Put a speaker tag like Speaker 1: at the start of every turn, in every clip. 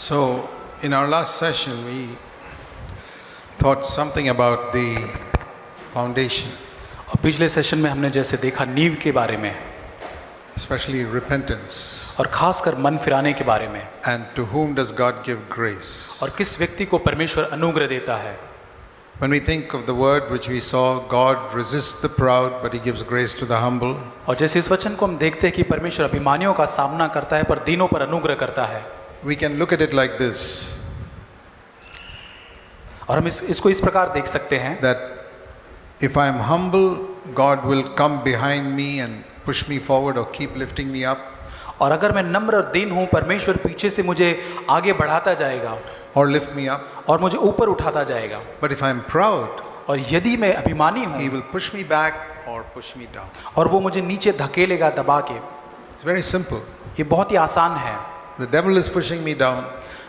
Speaker 1: So, in our last session, we thought something about the foundation,
Speaker 2: और पिछले session में हमने जैसे देखा नींव के बारे में,
Speaker 1: especially repentance,
Speaker 2: और खासकर मन फिराने के बारे में,
Speaker 1: and to whom does God give grace.
Speaker 2: और किस व्यक्ति को परमेश्वर अनुग्रह देता है.
Speaker 1: When we think of the word which we saw, God resists the proud, but He gives grace to the humble.
Speaker 2: और जैसे इस वचन को हम देखते हैं कि परमेश्वर अभिमानियों का सामना करता है पर दीनों पर अनुग्रह करता है.
Speaker 1: We can look at it like this,
Speaker 2: और हम इसको इस प्रकार देख सकते हैं
Speaker 1: that if I am humble, God will come behind me and push me forward or keep lifting me up.
Speaker 2: और अगर मैं नम्र और दीन हूँ, परमेश्वर पीछे से मुझे आगे बढ़ाता जाएगा
Speaker 1: Or lift me up.
Speaker 2: और मुझे ऊपर उठाता जाएगा.
Speaker 1: But if I am proud,
Speaker 2: और यदि मैं अभिमानी
Speaker 1: He
Speaker 2: हूँ
Speaker 1: will push me back or push me down.
Speaker 2: और वो मुझे नीचे धकेलेगा दबा के.
Speaker 1: It's very simple.
Speaker 2: ये बहुत ही आसान है.
Speaker 1: The devil is pushing me down.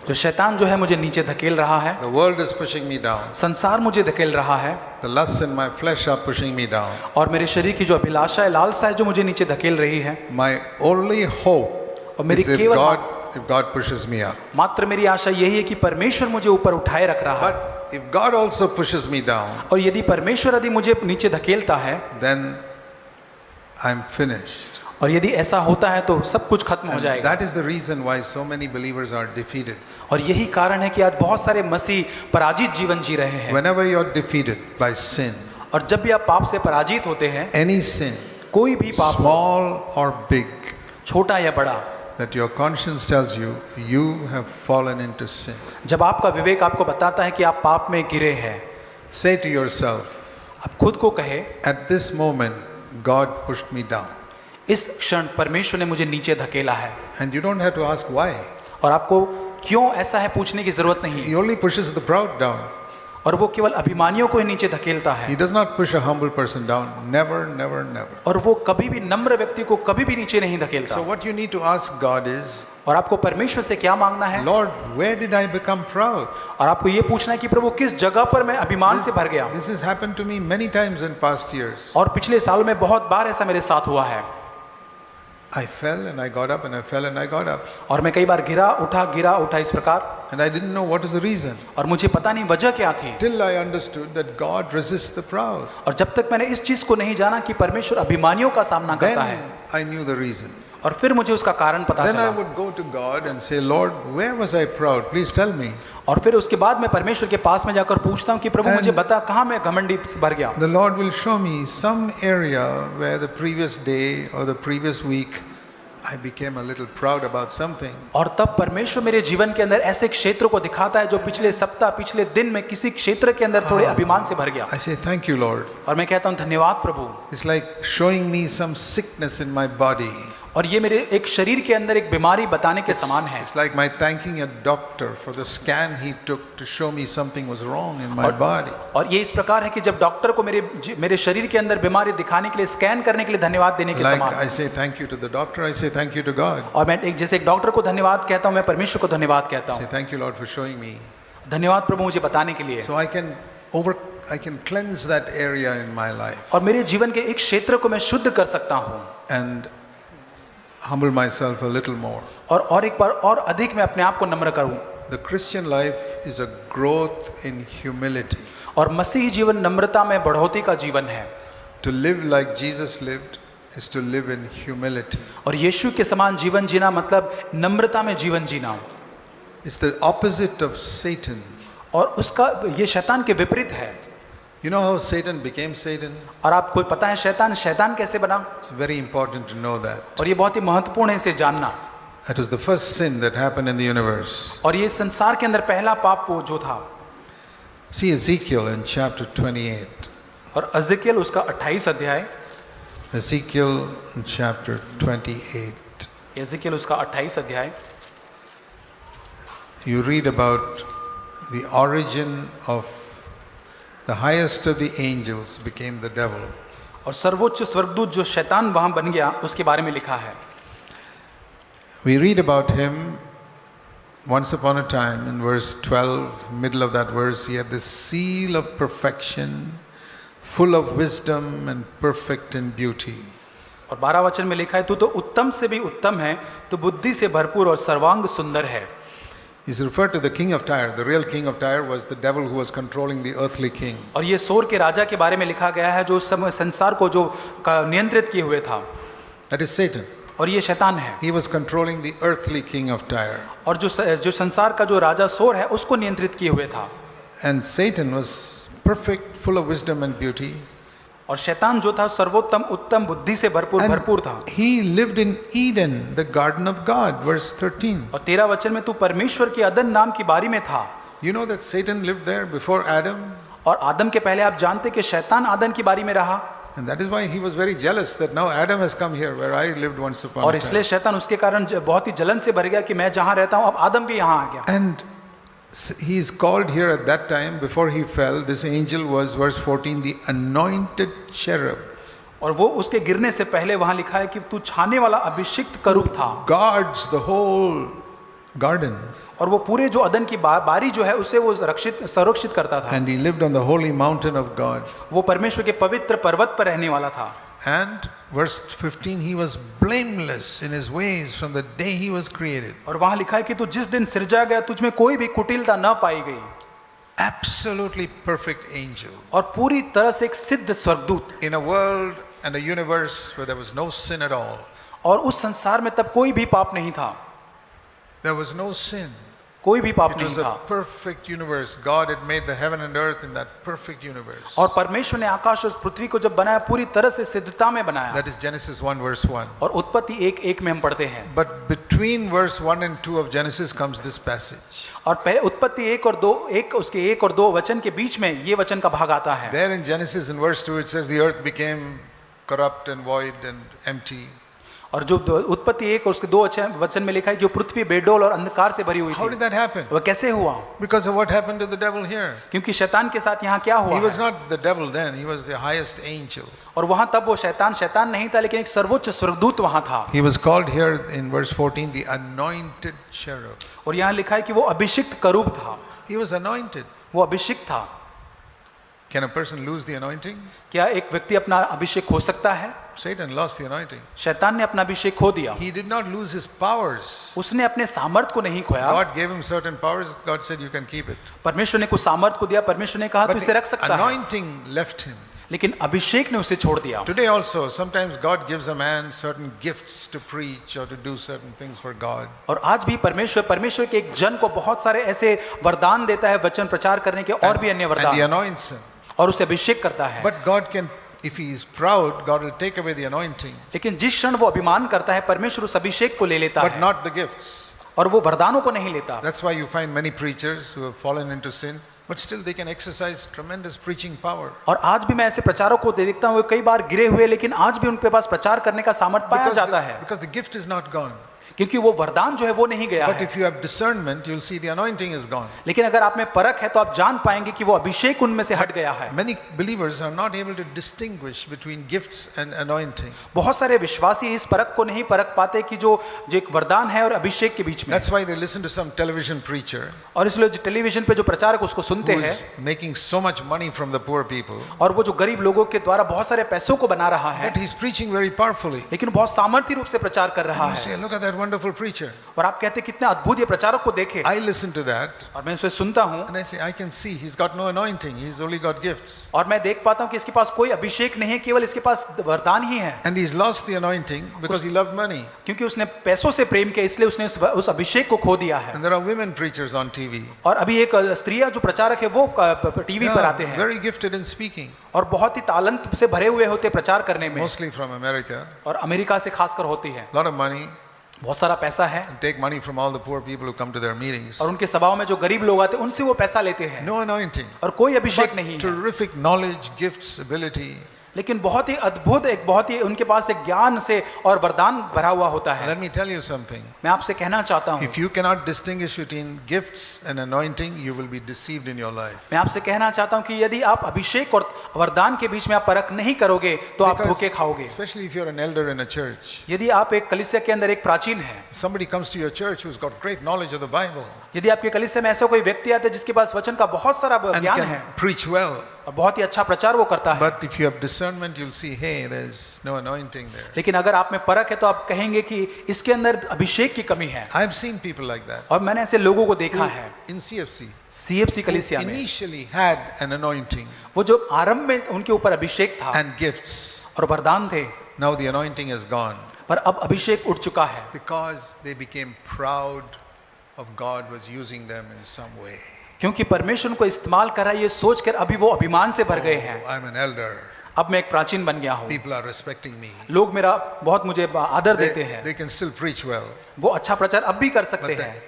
Speaker 2: जो शैतान जो है मुझे नीचे धकेल रहा है,
Speaker 1: The world is pushing me down.
Speaker 2: संसार मुझे धकेल रहा है,
Speaker 1: The lusts in my flesh are pushing me down.
Speaker 2: और मेरे शरीर की जो अभिलाषा है, लालसा है, जो मुझे नीचे धकेल रही है.
Speaker 1: My only hope
Speaker 2: और मेरी
Speaker 1: is if God pushes me up.
Speaker 2: मात्र मेरी आशा यही है कि परमेश्वर मुझे ऊपर उठाए रख रहा है.
Speaker 1: But if God also pushes me down,
Speaker 2: और यदि परमेश्वर यदि मुझे नीचे धकेलता है,
Speaker 1: then I'm finished.
Speaker 2: और यदि ऐसा होता है तो सब कुछ खत्म हो
Speaker 1: And
Speaker 2: जाएगा.
Speaker 1: that is the reason why so many believers are defeated.
Speaker 2: और यही कारण है कि आज बहुत सारे मसीह पराजित जीवन जी रहे हैं.
Speaker 1: Whenever you're defeated by sin,
Speaker 2: और जब भी आप पाप से पराजित होते हैं,
Speaker 1: any sin,
Speaker 2: कोई भी पाप,
Speaker 1: small or big,
Speaker 2: छोटा या बड़ा,
Speaker 1: that your conscience tells you, you have fallen into sin.
Speaker 2: जब आपका विवेक आपको बताता है कि आप पाप में गिरे हैं,
Speaker 1: Say to yourself,
Speaker 2: आप खुद को कहे,
Speaker 1: at this moment, God pushed me down.
Speaker 2: इस क्षण परमेश्वर ने मुझे नीचे धकेला है.
Speaker 1: And you don't have to ask why.
Speaker 2: और आपको क्यों ऐसा है पूछने की जरूरत नहीं.
Speaker 1: He only pushes the proud down.
Speaker 2: और वो केवल अभिमानियों को ही नीचे धकेलता है.
Speaker 1: He does not push a humble person down. Never, never, never.
Speaker 2: और वो कभी भी नम्र व्यक्ति को कभी भी नीचे नहीं धकेलता.
Speaker 1: So what you need to ask God is,
Speaker 2: और आपको परमेश्वर से क्या मांगना है?
Speaker 1: Lord, where did I become proud?
Speaker 2: और आपको ये पूछना है कि प्रभु किस जगह पर मैं अभिमान से भर गया.
Speaker 1: This has happened to me many times in past years.
Speaker 2: और पिछले साल में बहुत बार ऐसा मेरे साथ हुआ है.
Speaker 1: I fell and I got up and I fell and I got up.
Speaker 2: और मैं कई बार गिरा उठा इस प्रकार.
Speaker 1: And I didn't know what was the reason.
Speaker 2: और मुझे पता नहीं वजह क्या थी.
Speaker 1: Till I understood that God resists the proud.
Speaker 2: और जब तक मैंने इस चीज को नहीं जाना कि परमेश्वर अभिमानियों का सामना करता है,
Speaker 1: Then I knew the reason.
Speaker 2: और फिर मुझे उसका कारण पता
Speaker 1: Then I
Speaker 2: चला.
Speaker 1: would go to God and say, Lord, where was I proud? Please tell me.
Speaker 2: और फिर उसके बाद मैं परमेश्वर के पास में जाकर पूछता हूँ कि प्रभु मुझे बता कहाँ मैं घमंडी से भर गया.
Speaker 1: The Lord will show me some area where the previous day or the previous week I became a little proud about something.
Speaker 2: और तब परमेश्वर मेरे जीवन के अंदर ऐसे क्षेत्र को दिखाता है जो पिछले सप्ताह पिछले दिन में किसी क्षेत्र के अंदर थोड़े अभिमान से भर गया.
Speaker 1: I say, thank you, Lord.
Speaker 2: और मैं कहता हूँ धन्यवाद प्रभु.
Speaker 1: It's like showing me some sickness in my body.
Speaker 2: और ये मेरे एक शरीर के अंदर एक बीमारी बताने के समान है.
Speaker 1: It's like my thanking a doctor for the scan he took to show me something was wrong in my body.
Speaker 2: और ये इस प्रकार है कि जब डॉक्टर को मेरे शरीर के अंदर बीमारी दिखाने के लिए स्कैन करने के लिए धन्यवाद देने के
Speaker 1: Like
Speaker 2: समान.
Speaker 1: I say thank you to the doctor, I say thank you to God.
Speaker 2: और मैं जैसे एक डॉक्टर को धन्यवाद कहता हूँ, मैं परमेश्वर को धन्यवाद कहता
Speaker 1: I say
Speaker 2: हूँ.
Speaker 1: thank you, Lord, for showing me.
Speaker 2: धन्यवाद प्रभु मुझे बताने के लिए.
Speaker 1: So I can cleanse that area in my life
Speaker 2: और मेरे जीवन के एक क्षेत्र को मैं शुद्ध कर सकता हूँ.
Speaker 1: and humble myself a little more.
Speaker 2: और एक बार और अधिक मैं अपने आप को नम्र करूँ.
Speaker 1: The Christian life is a growth in humility.
Speaker 2: और मसीही जीवन नम्रता में बढ़ोतरी का जीवन है.
Speaker 1: To live like Jesus lived is to live in humility.
Speaker 2: और यीशु के समान जीवन जीना मतलब नम्रता में जीवन जीना.
Speaker 1: It's the opposite of Satan.
Speaker 2: और उसका ये शैतान के विपरीत है.
Speaker 1: You know how Satan became Satan?
Speaker 2: और आपको पता है शैतान कैसे बना?
Speaker 1: It's very important to know that.
Speaker 2: और ये बहुत ही महत्वपूर्ण है इसे जानना.
Speaker 1: That was the first sin that happened in the universe.
Speaker 2: और ये संसार के अंदर पहला पाप वो जो था.
Speaker 1: See Ezekiel in chapter 28.
Speaker 2: और एजेकियल उसका 28 अध्याय.
Speaker 1: Ezekiel in chapter 28.
Speaker 2: एजेकियल उसका 28 अध्याय.
Speaker 1: You read about the origin of the highest of the angels became the devil.
Speaker 2: और सर्वोच्च स्वर्गदूत जो शैतान वहां बन गया उसके बारे में लिखा है.
Speaker 1: We read about him once upon a time in verse 12, middle of that verse, he had the seal of perfection, full of wisdom and perfect in beauty.
Speaker 2: और 12 वचन में लिखा है, तू तो उत्तम से भी उत्तम है, तू बुद्धि से भरपूर और सर्वांग सुंदर है.
Speaker 1: He's referred to the king of Tyre. The real king of Tyre was the devil who was controlling the earthly king.
Speaker 2: और ये सोर के राजा के बारे में लिखा गया है जो संसार को जो नियंत्रित किए हुए था,
Speaker 1: That is Satan.
Speaker 2: और ये शैतान है।
Speaker 1: He was controlling the earthly king of Tyre.
Speaker 2: और जो संसार का जो राजा सोर है उसको नियंत्रित किए हुए था।
Speaker 1: And Satan was perfect, full of wisdom and beauty.
Speaker 2: और शैतान जो था सर्वोत्तम उत्तम बुद्धि से भरपूर था।
Speaker 1: He lived in Eden, the garden of God, verse 13.
Speaker 2: और 13 वचन में तू परमेश्वर के अदन नाम की बारी में था।
Speaker 1: You know that Satan lived there before Adam?
Speaker 2: और आदम के पहले आप जानते कि शैतान आदम की बारी में रहा।
Speaker 1: And that is why he was very jealous that now Adam has come here where I lived once upon
Speaker 2: और
Speaker 1: a
Speaker 2: इसलिए
Speaker 1: time.
Speaker 2: शैतान उसके कारण बहुत ही जलन से भर गया कि मैं जहां रहता हूं अब आदम भी यहां आ गया।
Speaker 1: And he is called here at that time, before he fell, this angel was, verse 14, the anointed cherub.
Speaker 2: और वो उसके गिरने से पहले वहां लिखा है कि तू छाने वाला अभिषिक्त करूब था।
Speaker 1: Guards the whole garden.
Speaker 2: और वो पूरे जो अदन की बारी जो है उसे वो संरक्षित करता था।
Speaker 1: And he lived on the holy mountain of God.
Speaker 2: वो परमेश्वर के पवित्र पर्वत पर रहने वाला था।
Speaker 1: And verse 15, he was blameless in his ways from the day he was created.
Speaker 2: और वहां लिखा है कि तू जिस दिन सिरजा गया तुझ में कोई भी कुटिलता न पाई गई।
Speaker 1: Absolutely perfect angel.
Speaker 2: और पूरी तरह से एक सिद्ध स्वर्गदूत।
Speaker 1: In a world and a universe where there was no sin at all.
Speaker 2: और उस संसार में तब कोई भी पाप नहीं था।
Speaker 1: There was no sin.
Speaker 2: कोई भी पाप
Speaker 1: It
Speaker 2: नहीं
Speaker 1: was a
Speaker 2: था।
Speaker 1: perfect universe. God had made the heaven and earth in that perfect universe.
Speaker 2: और परमेश्वर ने आकाश और पृथ्वी को जब बनाया पूरी तरह से सिद्धता में बनाया।
Speaker 1: That is Genesis 1 verse 1.
Speaker 2: और उत्पत्ति 1:1 में हम पढ़ते हैं।
Speaker 1: But between verse 1 and 2 of Genesis comes this passage.
Speaker 2: और पहले उत्पत्ति 1 और 2 उसके 1 और 2 वचन के बीच में ये वचन का भाग आता है।
Speaker 1: There in Genesis in verse 2 it says the earth became corrupt and void and empty.
Speaker 2: और जो उत्पत्ति 1 और उसके 2 वचन में लिखा है जो पृथ्वी बेडोल और अंधकार से भरी हुई
Speaker 1: How
Speaker 2: थी।
Speaker 1: did that happen?
Speaker 2: वह कैसे हुआ?
Speaker 1: Because of what happened to the devil here.
Speaker 2: क्योंकि शैतान के साथ यहाँ क्या हुआ
Speaker 1: He was
Speaker 2: है?
Speaker 1: not the devil then, he was the highest angel.
Speaker 2: और वहां तब वो शैतान नहीं था लेकिन एक सर्वोच्च स्वर्गदूत वहां था।
Speaker 1: He was called here in verse 14 the anointed cherub.
Speaker 2: और यहाँ लिखा है कि वो अभिषिक्त करूब था।
Speaker 1: He was anointed.
Speaker 2: वो अभिषिक्त था।
Speaker 1: Can a person lose the anointing?
Speaker 2: क्या एक व्यक्ति अपना अभिषेक खो सकता है?
Speaker 1: Satan lost the anointing.
Speaker 2: शैतान ने अपना अभिषेक खो दिया।
Speaker 1: He did not lose his powers.
Speaker 2: उसने अपने सामर्थ को नहीं खोया।
Speaker 1: God gave him certain powers. God said you can keep it.
Speaker 2: परमेश्वर ने कुछ सामर्थ को दिया। परमेश्वर ने कहा तू
Speaker 1: But
Speaker 2: इसे रख सकता
Speaker 1: the
Speaker 2: है।
Speaker 1: anointing left him.
Speaker 2: लेकिन अभिषेक ने उसे छोड़ दिया।
Speaker 1: Today also, sometimes God gives a man certain gifts to preach or to do certain things for God.
Speaker 2: और आज भी परमेश्वर के एक जन को बहुत सारे ऐसे वरदान देता है वचन प्रचार करने के और भी अन्य
Speaker 1: And he
Speaker 2: वरदान
Speaker 1: anoints him.
Speaker 2: और उसे अभिषेक करता है।
Speaker 1: But God can, if he is proud, God will take away the anointing,
Speaker 2: लेकिन जिस क्षण वो अभिमान करता है परमेश्वर उस अभिषेक को ले लेता
Speaker 1: but
Speaker 2: है
Speaker 1: not the gifts.
Speaker 2: और वो वरदानों को नहीं लेता।
Speaker 1: That's why you find many preachers who have fallen into sin, but still they can exercise tremendous preaching power.
Speaker 2: और आज भी मैं ऐसे प्रचारकों को देखता हूँ कई बार गिरे हुए लेकिन आज भी उनके पास प्रचार करने का सामर्थ्य पाया जाता है
Speaker 1: Because the gift is not gone.
Speaker 2: क्योंकि वो वरदान जो है वो नहीं गया
Speaker 1: But
Speaker 2: है।
Speaker 1: if you have discernment, you'll see the anointing is gone.
Speaker 2: लेकिन अगर आप में परख है तो आप जान पाएंगे कि वो अभिषेक उनमें से हट गया है।
Speaker 1: Many believers are not able to distinguish between gifts and anointing.
Speaker 2: बहुत सारे विश्वासी इस परख को नहीं परख पाते कि जो एक वरदान है और अभिषेक के बीच में।
Speaker 1: That's why they listen to some television preacher
Speaker 2: और इसलिए जो टेलीविजन पे जो प्रचारक उसको सुनते
Speaker 1: who
Speaker 2: हैं
Speaker 1: is making so much money from the poor people,
Speaker 2: और वो जो गरीब लोगों के द्वारा बहुत सारे पैसों को बना रहा है
Speaker 1: but he's preaching very powerfully.
Speaker 2: लेकिन बहुत सामर्थ्य रूप से प्रचार कर रहा
Speaker 1: You
Speaker 2: है।
Speaker 1: say, look at that wonderful preacher.
Speaker 2: और आप कहते कितने अद्भुत ये प्रचारक को देखे।
Speaker 1: I listen to that
Speaker 2: और मैं उसे सुनता हूँ
Speaker 1: and I say, I can see he's got no anointing, he's only got gifts.
Speaker 2: और मैं देख पाता हूँ कि इसके पास कोई अभिषेक नहीं है केवल इसके पास वरदान ही है।
Speaker 1: And he's lost the anointing because he loved money.
Speaker 2: क्योंकि उसने पैसों से प्रेम किया इसलिए उसने उस अभिषेक को खो दिया है।
Speaker 1: And there are women preachers on TV.
Speaker 2: और अभी एक स्त्रियां जो प्रचारक है वो टीवी पर आते हैं
Speaker 1: Very gifted in speaking,
Speaker 2: और बहुत ही तालंत से भरे हुए होते प्रचार करने में
Speaker 1: mostly from America.
Speaker 2: और अमेरिका से खासकर होती है।
Speaker 1: A lot of money,
Speaker 2: बहुत सारा पैसा है
Speaker 1: and take money from all the poor people who come to their meetings.
Speaker 2: और उनके सभाओं में जो गरीब लोग आते हैं उनसे वो पैसा लेते हैं
Speaker 1: No anointing.
Speaker 2: और कोई अभिषेक नहीं है।
Speaker 1: Terrific knowledge, gifts, ability.
Speaker 2: लेकिन बहुत ही अद्भुत बहुत ही उनके पास एक ज्ञान से और वरदान भरा हुआ होता है।
Speaker 1: Let me tell you something.
Speaker 2: मैं आपसे कहना चाहता हूँ
Speaker 1: If you cannot distinguish between gifts and anointing, you will be deceived in your life.
Speaker 2: मैं आपसे कहना चाहता हूँ कि यदि आप अभिषेक और वरदान के बीच में आप परख नहीं करोगे तो आप
Speaker 1: Because
Speaker 2: धोखे खाओगे।
Speaker 1: especially if you're an elder in a church,
Speaker 2: यदि आप एक कलीसिया के अंदर एक प्राचीन है,
Speaker 1: somebody comes to your church who's got great knowledge of the Bible
Speaker 2: यदि आपके कलीसिया में ऐसा कोई व्यक्ति आता है जिसके पास वचन का बहुत सारा
Speaker 1: and
Speaker 2: ज्ञान
Speaker 1: can
Speaker 2: है
Speaker 1: preach well,
Speaker 2: और बहुत ही अच्छा प्रचार वो करता है।
Speaker 1: But if you have discernment, you'll see, hey, there's no anointing there.
Speaker 2: लेकिन अगर आप में परख है तो आप कहेंगे कि इसके अंदर अभिषेक की कमी है।
Speaker 1: I've seen people like that.
Speaker 2: और मैंने ऐसे लोगों को देखा है
Speaker 1: In CFC,
Speaker 2: CFC कलीसिया में,
Speaker 1: initially had an anointing
Speaker 2: वो जो आरंभ में उनके ऊपर अभिषेक था
Speaker 1: and gifts.
Speaker 2: और वरदान थे,
Speaker 1: Now the anointing is gone
Speaker 2: पर अब अभिषेक उठ चुका है
Speaker 1: because they became proud of God was using them in some way.
Speaker 2: क्योंकि परमेश्वर उनको इस्तेमाल कर रहा है ये सोचकर अभी वो अभिमान से भर गए हैं।
Speaker 1: I'm an elder.
Speaker 2: अब मैं एक प्राचीन बन गया हूँ,
Speaker 1: People are respecting me.
Speaker 2: लोग मेरा बहुत मुझे आदर देते हैं,
Speaker 1: They can still preach well.
Speaker 2: वो अच्छा प्रचार अब भी कर सकते
Speaker 1: But the
Speaker 2: हैं,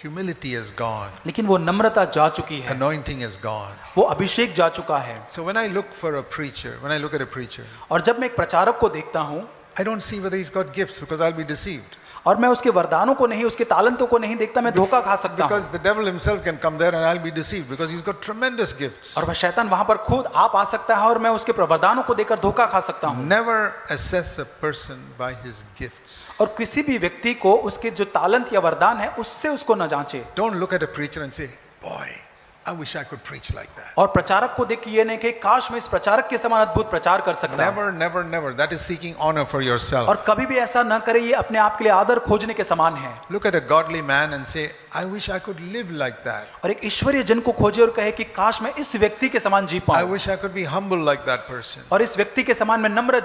Speaker 1: humility is gone.
Speaker 2: लेकिन वो नम्रता जा चुकी है,
Speaker 1: Anointing is gone.
Speaker 2: वो अभिषेक जा चुका है।
Speaker 1: So when I look for a preacher, when I look at a preacher,
Speaker 2: और जब मैं एक प्रचारक को देखता हूँ
Speaker 1: I don't see whether he's got gifts because I'll be deceived.
Speaker 2: और मैं उसके वरदानों को नहीं, उसके तालंतों को नहीं देखता, मैं धोखा खा सकता हूँ।
Speaker 1: Because the devil himself can come there and I'll be deceived because he's got tremendous gifts.
Speaker 2: और वह शैतान वहां पर खुद आप आ सकता है और मैं उसके वरदानों को देखकर धोखा खा सकता हूँ।
Speaker 1: Never assess a person by his gifts.
Speaker 2: और किसी भी व्यक्ति को उसके जो तालंत या वरदान है उससे उसको न जांचे।
Speaker 1: Don't look at a preacher and say, boy, I wish I could preach like that.
Speaker 2: और प्रचारक को देख के ये नहीं कि काश मैं इस प्रचारक के समान अद्भुत प्रचार कर सकता हूँ।
Speaker 1: Never, never, never. That is seeking honor for yourself.
Speaker 2: और कभी भी ऐसा न करे, ये अपने आप के लिए आदर खोजने के समान है।
Speaker 1: Look at a godly man and say, I wish I could live like that.
Speaker 2: और एक ईश्वरीय जन को खोजे और कहे कि काश मैं इस व्यक्ति के समान जी
Speaker 1: I
Speaker 2: पाऊं
Speaker 1: wish I could be humble like that person.
Speaker 2: और इस व्यक्ति के समान मैं नम्र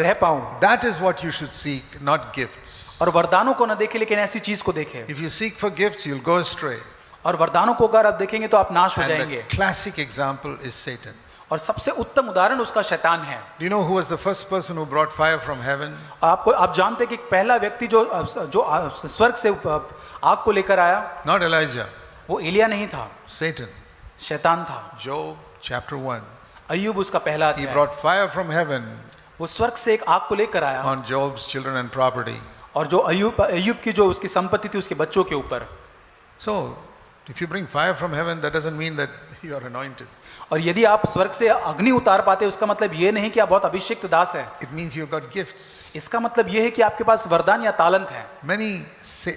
Speaker 2: रह पाऊं।
Speaker 1: That is what you should seek, not gifts.
Speaker 2: और वरदानों को न देखे लेकिन ऐसी चीज को देखे।
Speaker 1: If you seek for gifts, you'll go astray.
Speaker 2: और वरदानों को अगर आप देखेंगे तो आप नाश हो
Speaker 1: And
Speaker 2: जाएंगे।
Speaker 1: the classic example is Satan.
Speaker 2: और सबसे उत्तम उदाहरण उसका शैतान है।
Speaker 1: Do you know who was the first person who brought fire from heaven?
Speaker 2: आप जानते हैं कि पहला व्यक्ति जो स्वर्ग से आग को लेकर आया
Speaker 1: Not Elijah,
Speaker 2: वो एलिया नहीं था,
Speaker 1: Satan.
Speaker 2: शैतान था।
Speaker 1: Job chapter 1.
Speaker 2: अय्यूब उसका पहला
Speaker 1: He
Speaker 2: अध्याय,
Speaker 1: brought fire from heaven
Speaker 2: वो स्वर्ग से एक आग को लेकर आया
Speaker 1: on Job's children and property.
Speaker 2: और जो अय्यूब की जो उसकी संपत्ति थी उसके बच्चों के ऊपर।
Speaker 1: So, if you bring fire from heaven, that doesn't mean that you are anointed.
Speaker 2: और यदि आप स्वर्ग से अग्नि उतार पाते उसका मतलब ये नहीं कि आप बहुत अभिषिक्त दास हैं।
Speaker 1: It means you got gifts.
Speaker 2: इसका मतलब ये है कि आपके पास वरदान या तालंत है।
Speaker 1: Many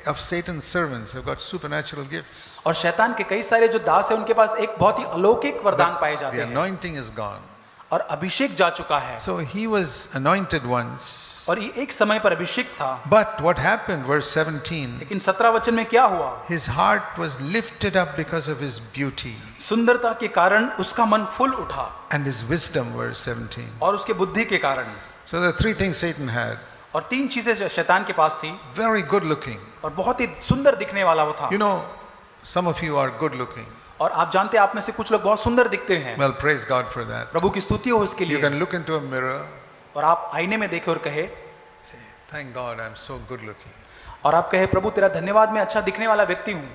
Speaker 1: of Satan's servants have got supernatural gifts.
Speaker 2: और शैतान के कई सारे जो दास हैं उनके पास एक बहुत ही अलौकिक वरदान पाए जाते
Speaker 1: The
Speaker 2: हैं
Speaker 1: anointing is gone.
Speaker 2: और अभिषेक जा चुका है।
Speaker 1: So he was anointed once.
Speaker 2: और ये एक समय पर अभिषेक था,
Speaker 1: But what happened, verse 17,
Speaker 2: लेकिन 17 वचन में क्या हुआ?
Speaker 1: his heart was lifted up because of his beauty
Speaker 2: सुंदरता के कारण उसका मन फूल उठा
Speaker 1: and his wisdom, verse 17.
Speaker 2: और उसके बुद्धि के कारण।
Speaker 1: So the three things Satan had.
Speaker 2: और तीन चीजें शैतान के पास थी
Speaker 1: Very good looking.
Speaker 2: और बहुत ही सुंदर दिखने वाला वो था।
Speaker 1: You know, some of you are good looking.
Speaker 2: और आप जानते हैं आप में से कुछ लोग बहुत सुंदर दिखते हैं।
Speaker 1: Well, praise God for that.
Speaker 2: प्रभु की स्तुति हो उसके
Speaker 1: You
Speaker 2: लिए।
Speaker 1: can look into a mirror,
Speaker 2: और आप आईने में देखे और कहे,
Speaker 1: say, thank God I'm so good looking.
Speaker 2: और आप कहे प्रभु तेरा धन्यवाद मैं अच्छा दिखने वाला व्यक्ति हूँ।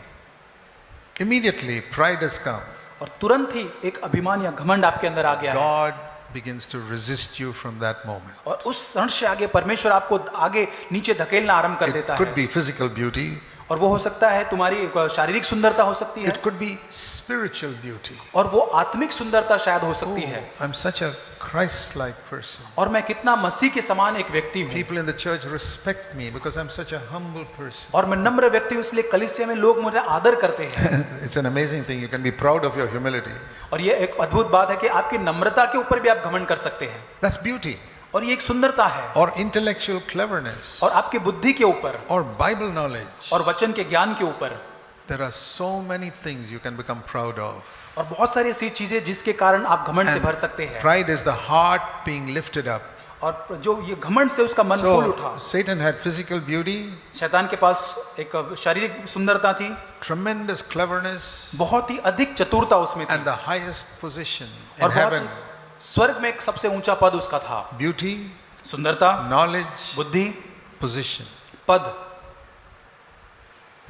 Speaker 1: Immediately, pride has come.
Speaker 2: और तुरंत ही एक अभिमान या घमंड आपके अंदर आ गया है।
Speaker 1: God begins to resist you from that moment.
Speaker 2: और उस क्षण से आगे परमेश्वर आपको आगे नीचे धकेलना आरंभ कर देता
Speaker 1: It could
Speaker 2: है।
Speaker 1: be physical beauty.
Speaker 2: और वो हो सकता है तुम्हारी शारीरिक सुंदरता हो सकती है
Speaker 1: It could be spiritual beauty.
Speaker 2: और वो आत्मिक सुंदरता शायद हो सकती है।
Speaker 1: I'm such a Christ-like person.
Speaker 2: और मैं कितना मसीह के समान एक व्यक्ति हूँ
Speaker 1: People in the church respect me because I'm such a humble person.
Speaker 2: और मैं नम्र व्यक्ति हूँ इसलिए कलीसिया में लोग मुझे आदर करते हैं।
Speaker 1: It's an amazing thing. You can be proud of your humility.
Speaker 2: और ये एक अद्भुत बात है कि आपकी नम्रता के ऊपर भी आप घमंड कर सकते हैं
Speaker 1: That's beauty.
Speaker 2: और ये एक सुंदरता है।
Speaker 1: Or intellectual cleverness.
Speaker 2: और आपकी बुद्धि के ऊपर
Speaker 1: Or Bible knowledge.
Speaker 2: और वचन के ज्ञान के ऊपर
Speaker 1: There are so many things you can become proud of.
Speaker 2: और बहुत सारी ऐसी चीजें जिसके कारण आप घमंड से भर सकते हैं।
Speaker 1: Pride is the heart being lifted up.
Speaker 2: और जो ये घमंड से उसका मन फूल उठा।
Speaker 1: So Satan had physical beauty,
Speaker 2: शैतान के पास एक शारीरिक सुंदरता थी,
Speaker 1: tremendous cleverness,
Speaker 2: बहुत ही अधिक चतुरता उसमें थी
Speaker 1: and the highest position
Speaker 2: और
Speaker 1: in
Speaker 2: बहुत
Speaker 1: heaven.
Speaker 2: ही स्वर्ग में एक सबसे ऊंचा पद उसका था।
Speaker 1: Beauty,
Speaker 2: सुंदरता,
Speaker 1: knowledge,
Speaker 2: बुद्धि,
Speaker 1: position.
Speaker 2: पद।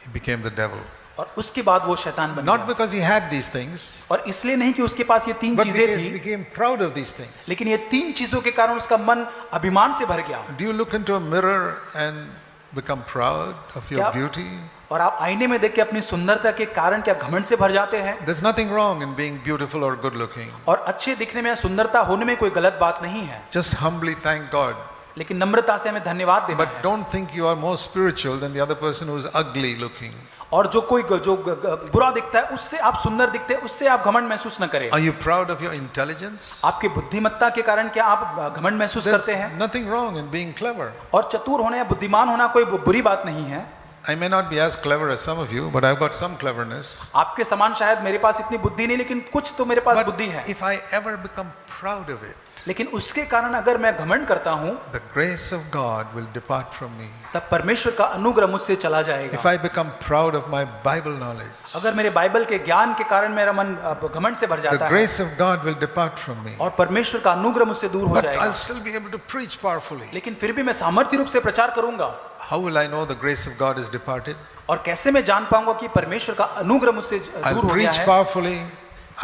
Speaker 1: He became the devil.
Speaker 2: और उसके बाद वो शैतान बन
Speaker 1: Not
Speaker 2: गया।
Speaker 1: because he had these things,
Speaker 2: और इसलिए नहीं कि उसके पास ये तीन
Speaker 1: but
Speaker 2: चीजें
Speaker 1: because he
Speaker 2: थी,
Speaker 1: became proud of these things.
Speaker 2: लेकिन ये तीन चीजों के कारण उसका मन अभिमान से भर गया।
Speaker 1: Do you look into a mirror and become proud of your
Speaker 2: क्या-
Speaker 1: beauty?
Speaker 2: और आप आईने में देख के अपनी सुंदरता के कारण क्या घमंड से भर जाते हैं?
Speaker 1: There's nothing wrong in being beautiful or good looking.
Speaker 2: और अच्छे दिखने में, सुंदरता होने में कोई गलत बात नहीं है,
Speaker 1: Just humbly thank God.
Speaker 2: लेकिन नम्रता से हमें धन्यवाद देना
Speaker 1: But
Speaker 2: है।
Speaker 1: don't think you are more spiritual than the other person who's ugly looking.
Speaker 2: और जो कोई बुरा दिखता है उससे आप सुंदर दिखते हैं, उससे आप घमंड महसूस न करें।
Speaker 1: Are you proud of your intelligence?
Speaker 2: आपकी बुद्धिमत्ता के कारण क्या आप घमंड महसूस करते
Speaker 1: There's
Speaker 2: हैं?
Speaker 1: nothing wrong in being clever.
Speaker 2: और चतुर होना या बुद्धिमान होना कोई बुरी बात नहीं है।
Speaker 1: I may not be as clever as some of you, but I've got some cleverness.
Speaker 2: आपके समान शायद मेरे पास इतनी बुद्धि नहीं, लेकिन कुछ तो मेरे पास
Speaker 1: But
Speaker 2: बुद्धि है।
Speaker 1: if I ever become proud of it,
Speaker 2: लेकिन उसके कारण अगर मैं घमंड करता हूँ,
Speaker 1: the grace of God will depart from me.
Speaker 2: तब परमेश्वर का अनुग्रह मुझसे चला
Speaker 1: If
Speaker 2: जाएगा।
Speaker 1: I become proud of my Bible knowledge,
Speaker 2: अगर मेरे बाइबल के ज्ञान के कारण मेरा मन घमंड से भर
Speaker 1: the
Speaker 2: जाता है,
Speaker 1: grace of God will depart from me.
Speaker 2: और परमेश्वर का अनुग्रह मुझसे दूर हो
Speaker 1: But
Speaker 2: जाएगा,
Speaker 1: I'll still be able to preach powerfully.
Speaker 2: लेकिन फिर भी मैं सामर्थ्य रूप से प्रचार करूंगा।
Speaker 1: How will I know the grace of God is departed?
Speaker 2: और कैसे मैं जान पाऊंगा कि परमेश्वर का अनुग्रह मुझसे
Speaker 1: I'll
Speaker 2: दूर हो गया
Speaker 1: preach
Speaker 2: है?
Speaker 1: powerfully.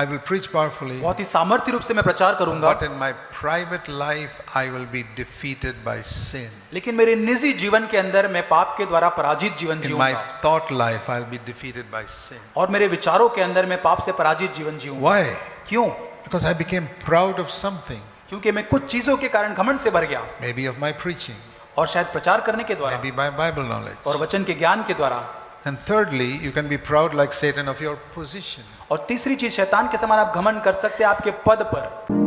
Speaker 1: I will preach powerfully.
Speaker 2: बहुत ही सामर्थ्य रूप से मैं प्रचार करूंगा,
Speaker 1: But in my private life, I will be defeated by sin.
Speaker 2: लेकिन मेरे निजी जीवन के अंदर मैं पाप के द्वारा पराजित जीवन
Speaker 1: In my
Speaker 2: जीऊंगा,
Speaker 1: thought life, I'll be defeated by sin.
Speaker 2: और मेरे विचारों के अंदर मैं पाप से पराजित जीवन जीऊंगा।
Speaker 1: Why?
Speaker 2: क्यों?
Speaker 1: Because I became proud of something,
Speaker 2: क्योंकि मैं कुछ चीजों के कारण घमंड से भर गया,
Speaker 1: maybe of my preaching,
Speaker 2: और शायद प्रचार करने के द्वारा
Speaker 1: maybe my Bible knowledge.
Speaker 2: और वचन के ज्ञान के द्वारा।
Speaker 1: And thirdly, you can be proud like Satan of your position.
Speaker 2: और तीसरी चीज, शैतान के समान आप घमंड कर सकते हैं आपके पद पर।